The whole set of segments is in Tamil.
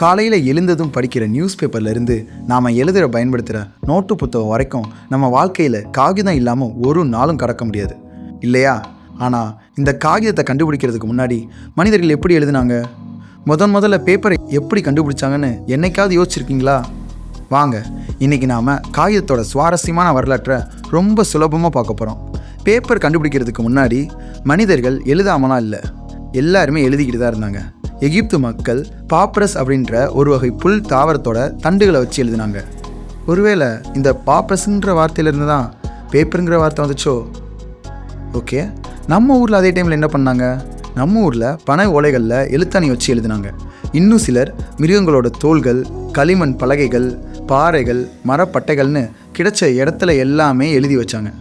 காலையில் எழுந்ததும் படிக்கிற நியூஸ் பேப்பர்லேருந்து நாம் எழுதுகிற பயன்படுத்துகிற நோட்டு புத்தகம் வரைக்கும் நம்ம வாழ்க்கையில் காகிதம் இல்லாமல் ஒரு நாளும் கடக்க முடியாது இல்லையா? ஆனால் இந்த காகிதத்தை கண்டுபிடிக்கிறதுக்கு முன்னாடி மனிதர்கள் எப்படி எழுதுனாங்க, முதல்ல பேப்பரை எப்படி கண்டுபிடிச்சாங்கன்னு என்னைக்காவது யோசிச்சிருக்கீங்களா? வாங்க, இன்றைக்கி நாம் காகிதத்தோட சுவாரஸ்யமான வரலாற்றை ரொம்ப சுலபமாக பார்க்க போகிறோம். பேப்பர் கண்டுபிடிக்கிறதுக்கு முன்னாடி மனிதர்கள் எழுதாமலாம் இல்லை, எல்லாருமே எழுதிக்கிட்டு தான் இருந்தாங்க. எகிப்து மக்கள் பாப்ரஸ் அப்படின்ற ஒரு வகை புல் தாவரத்தோட தண்டுகளை வச்சு எழுதினாங்க. ஒருவேளை இந்த பாப்ரஸ்ன்ற வார்த்தையிலேருந்து தான் பேப்பருங்கிற வார்த்தை வந்துச்சோ? ஓகே, நம்ம ஊரில் அதே டைமில் என்ன பண்ணாங்க? நம்ம ஊரில் பனை ஓலைகளில் எழுத்தாணி வச்சு எழுதினாங்க. இன்னும் சிலர் மிருகங்களோட தோள்கள், களிமண் பலகைகள், பாறைகள், மரப்பட்டைகள்னு கிடைச்ச இடத்துல எல்லாமே எழுதி வச்சாங்க.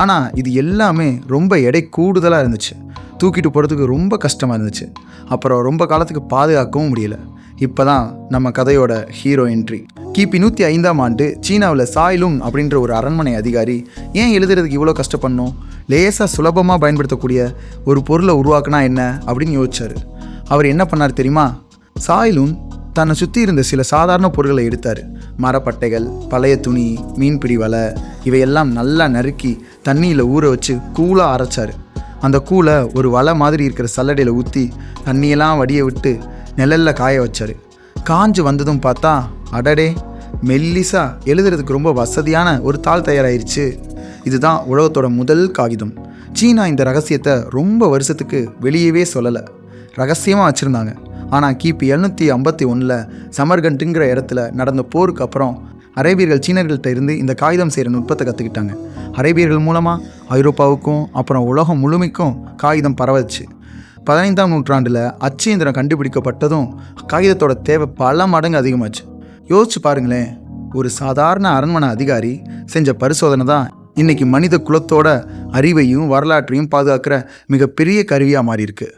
ஆனால் இது எல்லாமே ரொம்ப எடை கூடுதலாக இருந்துச்சு, தூக்கிட்டு போகிறதுக்கு ரொம்ப கஷ்டமாக இருந்துச்சு, அப்புறம் ரொம்ப காலத்துக்கு பாதுகாக்கவும் முடியல. இப்போ தான் நம்ம கதையோட ஹீரோ என்ட்ரி. கிபி 105ஆம் ஆண்டு சீனாவில் சாய்லுங் அப்படின்ற ஒரு அரண்மனை அதிகாரி ஏன் எழுதுறதுக்கு இவ்வளோ கஷ்டப்படணும், லேசாக சுலபமாக பயன்படுத்தக்கூடிய ஒரு பொருளை உருவாக்குனா என்ன அப்படின்னு யோசிச்சார். அவர் என்ன பண்ணார் தெரியுமா? சாய்லுங் தன்னை சுற்றி இருந்த சில சாதாரண பொருட்களை எடுத்தார். மரப்பட்டைகள், பழைய துணி, மீன்பிடி வலை, இவையெல்லாம் நல்லா நறுக்கி தண்ணியில் ஊற வச்சு கூலாக அரைச்சார். அந்த கூலை ஒரு வலை மாதிரி இருக்கிற சல்லடையில் ஊற்றி தண்ணியெல்லாம் வடிய விட்டு நிழலில் காய வச்சார். காஞ்சு வந்ததும் பார்த்தா அடடே, மெல்லிசா எழுதுறதுக்கு ரொம்ப வசதியான ஒரு தாள் தயாராகிருச்சு. இதுதான் உலகத்தோட முதல் காகிதம். சீனா இந்த ரகசியத்தை ரொம்ப வருஷத்துக்கு வெளியவே சொல்லலை, ரகசியமாக வச்சுருந்தாங்க. ஆனால் கிபி 751 சமர்கண்டுங்கிற இடத்துல நடந்த போருக்கு அப்புறம் அரேபியர்கள் சீனர்கள்ட்ட இருந்து இந்த காகிதம் செய்கிற நுட்பத்தை கற்றுக்கிட்டாங்க. அரேபியர்கள் மூலமாக ஐரோப்பாவுக்கும் அப்புறம் உலகம் முழுமைக்கும் காகிதம் பரவச்சு. 15ஆம் நூற்றாண்டில் அச்சு இயந்திரம் கண்டுபிடிக்கப்பட்டதும் காகிதத்தோட தேவை பல மடங்கு அதிகமாச்சு. யோசிச்சு பாருங்களேன், ஒரு சாதாரண அரண்மனை அதிகாரி செஞ்ச பரிசோதனை தான் இன்றைக்கி மனித குலத்தோட அறிவையும் வரலாற்றையும் பாதுகாக்கிற மிகப்பெரிய கருவியாக மாறி இருக்கு.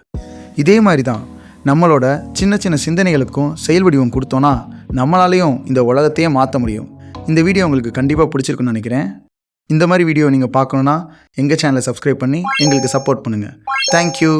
இதே மாதிரி தான் நம்மளோட சின்ன சின்ன சிந்தனைகளுக்கும் செயல் வடிவம் கொடுத்தோன்னா நம்மளாலேயும் இந்த உலகத்தையே மாற்ற முடியும். இந்த வீடியோ உங்களுக்கு கண்டிப்பாக பிடிச்சிருக்குன்னு நினைக்கிறேன். இந்த மாதிரி வீடியோ நீங்கள் பார்க்கணுன்னா எங்கள் சேனலை சப்ஸ்கிரைப் பண்ணி எங்களுக்கு சப்போர்ட் பண்ணுங்கள். தேங்க்யூ.